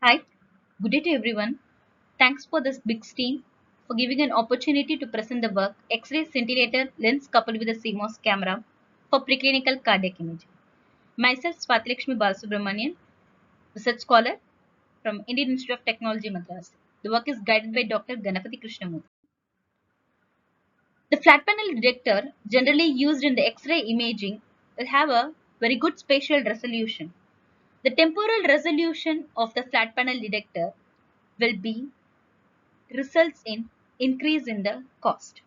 Hi, good day to everyone. Thanks for this BIGSS team for giving an opportunity to present the work X-ray Scintillator Lens Coupled with a CMOS Camera for preclinical cardiac imaging. Myself, Swathi Lakshmi research scholar from Indian Institute of Technology, Madras. The work is guided by Dr. Ganapati Krishnamurthy. The flat panel detector, generally used in the X-ray imaging, will have a very good spatial resolution. The temporal resolution of the flat panel detector will be results in increase in the cost.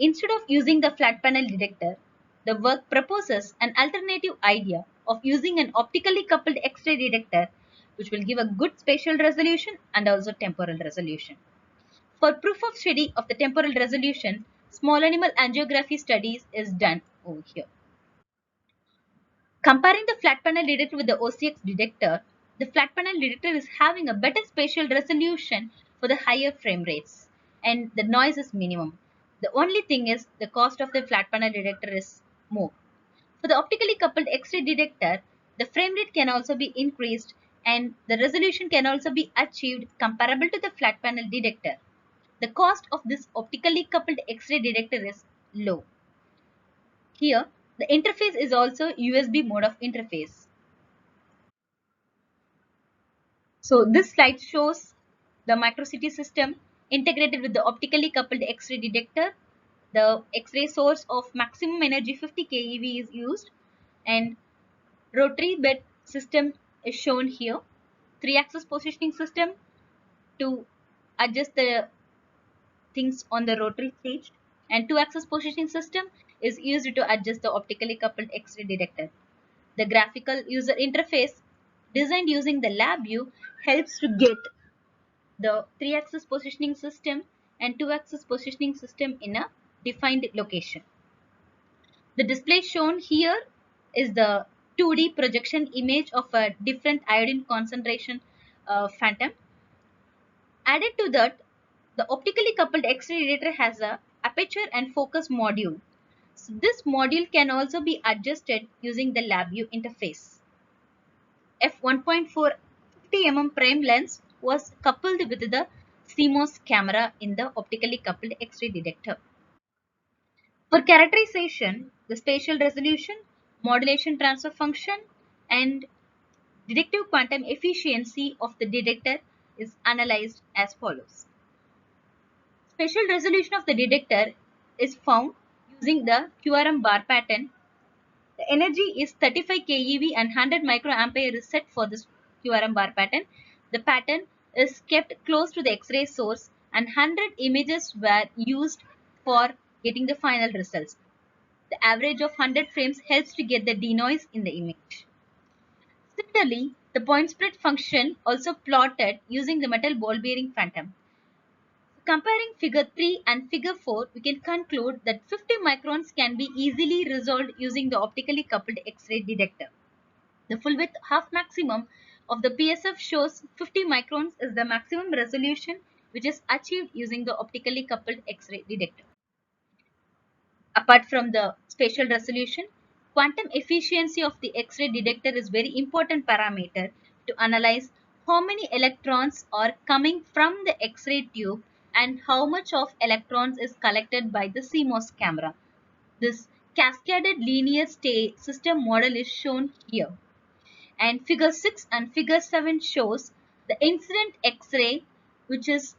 Instead of using the flat panel detector, the work proposes an alternative idea of using an optically coupled X-ray detector which will give a good spatial resolution and also temporal resolution. For proof of study of the temporal resolution, small animal angiography studies is done over here. Comparing the flat panel detector with the OCX detector, the flat panel detector is having a better spatial resolution for the higher frame rates and the noise is minimum. The only thing is the cost of the flat panel detector is more. For the optically coupled X-ray detector, the frame rate can also be increased and the resolution can also be achieved comparable to the flat panel detector. The cost of this optically coupled X-ray detector is low. Here, the interface is also USB mode of interface. So this slide shows the microcity system integrated with the optically coupled X-ray detector. The X-ray source of maximum energy 50 keV is used and rotary bed system is shown here. 3-axis positioning system to adjust the things on the rotary stage and 2-axis positioning system is used to adjust the optically coupled X-ray detector. The graphical user interface designed using the LabVIEW helps to get the 3-axis positioning system and 2-axis positioning system in a defined location. The display shown here is the 2D projection image of a different iodine concentration phantom. Added to that, the optically coupled X-ray detector has a aperture and focus module. So this module can also be adjusted using the LabVIEW interface. F1.4 50mm prime lens was coupled with the CMOS camera in the optically coupled X-ray detector. For characterization, the spatial resolution, modulation transfer function, and detective quantum efficiency of the detector is analyzed as follows. Spatial resolution of the detector is found using the QRM bar pattern. The energy is 35 keV and 100 microampere is set for this QRM bar pattern. The pattern is kept close to the X-ray source and 100 images were used for getting the final results. The average of 100 frames helps to get the denoise in the image. Similarly, the point spread function also plotted using the metal ball bearing phantom. Comparing figure 3 and figure 4, we can conclude that 50 microns can be easily resolved using the optically coupled X-ray detector. The full width half maximum of the PSF shows 50 microns is the maximum resolution which is achieved using the optically coupled X-ray detector. Apart from the spatial resolution, quantum efficiency of the X-ray detector is very important parameter to analyze how many electrons are coming from the X-ray tube and how much of electrons is collected by the CMOS camera. This cascaded linear system model is shown here. And figure 6 and figure 7 shows the incident X-ray which is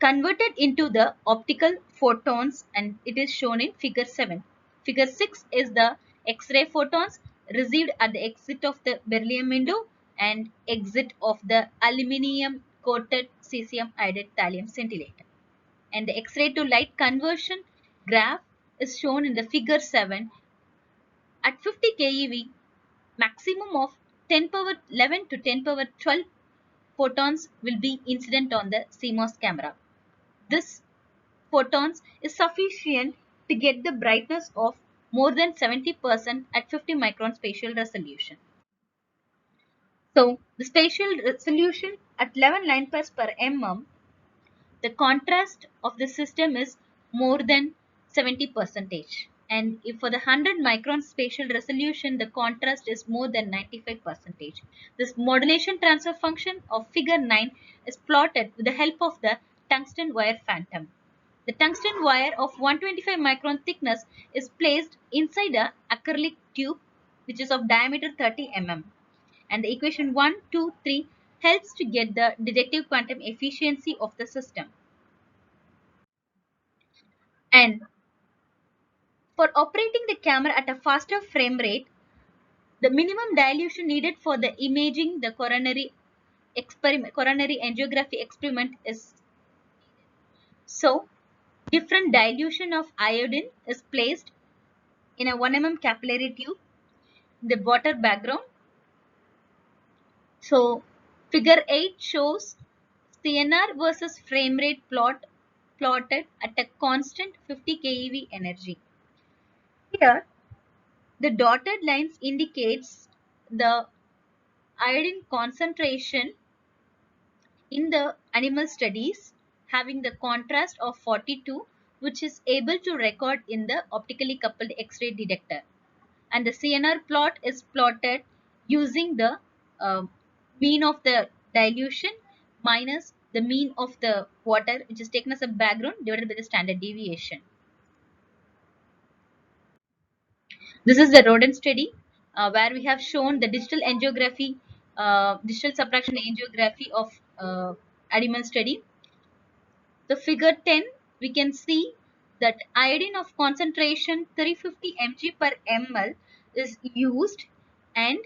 converted into the optical photons and it is shown in figure 7. Figure 6 is the X-ray photons received at the exit of the beryllium window and exit of the aluminium coated cesium iodide thallium scintillator. And the X-ray to light conversion graph is shown in the figure 7. At 50 keV, maximum of 10 power 11 to 10 power 12 photons will be incident on the CMOS camera. This photons is sufficient to get the brightness of more than 70% at 50 micron spatial resolution. So the spatial resolution at 11 line pass per mm, the contrast of the system is more than 70%. And if for the 100 micron spatial resolution, the contrast is more than 95%. This modulation transfer function of figure 9 is plotted with the help of the tungsten wire phantom. The tungsten wire of 125 micron thickness is placed inside a acrylic tube which is of diameter 30 mm. And the equation 1, 2, 3 helps to get the detective quantum efficiency of the system. And for operating the camera at a faster frame rate, the minimum dilution needed for the imaging the coronary angiography experiment is so different dilution of iodine is placed in a 1 mm capillary tube, the water background. So figure 8 shows CNR versus frame rate plotted at a constant 50 keV energy. Here the dotted lines indicates the iodine concentration in the animal studies having the contrast of 42, which is able to record in the optically coupled X-ray detector. And the CNR plot is plotted using the uh, mean of the dilution minus the mean of the water, which is taken as a background divided by the standard deviation. This is the rodent study where we have shown the digital angiography, digital subtraction angiography of animal study. The figure 10, we can see that iodine of concentration 350 mg per ml is used and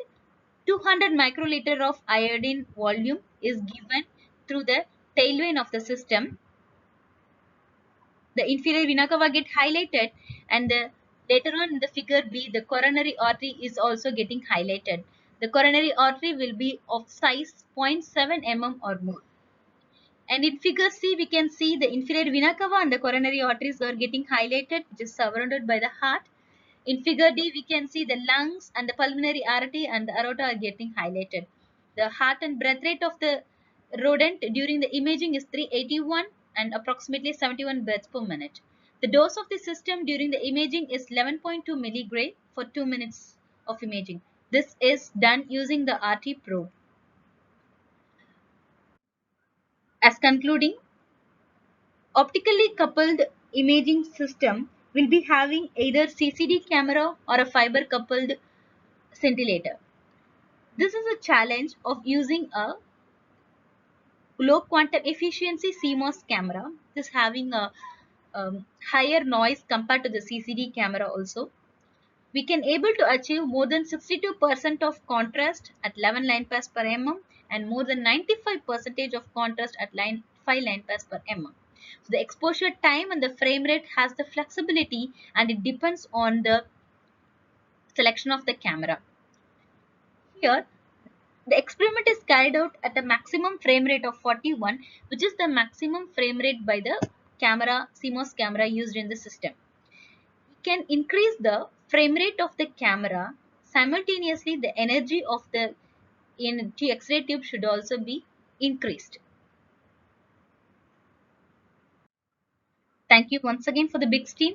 200 microliter of iodine volume is given through the tail vein of the system. The inferior vena cava get highlighted, and later on in the figure B, the coronary artery is also getting highlighted. The coronary artery will be of size 0.7 mm or more. And in figure C, we can see the inferior vena cava and the coronary arteries are getting highlighted, which is surrounded by the heart. In figure D, we can see the lungs and the pulmonary artery and the aorta are getting highlighted. The heart and breath rate of the rodent during the imaging is 381 and approximately 71 breaths per minute. The dose of the system during the imaging is 11.2 milligray for 2 minutes of imaging. This is done using the RT probe. As concluding, optically coupled imaging system will be having either CCD camera or a fiber coupled scintillator. This is a challenge of using a low quantum efficiency CMOS camera. This having a higher noise compared to the CCD camera also. We can able to achieve more than 62% of contrast at 11 line pass per mm and more than 95% of contrast at 5 line pass per mm. So the exposure time and the frame rate has the flexibility and it depends on the selection of the camera. Here the experiment is carried out at a maximum frame rate of 41, which is the maximum frame rate by the camera, CMOS camera used in the system. We can increase the frame rate of the camera. Simultaneously, the energy of the X-ray tube should also be increased. Thank you once again for the BIGSS team.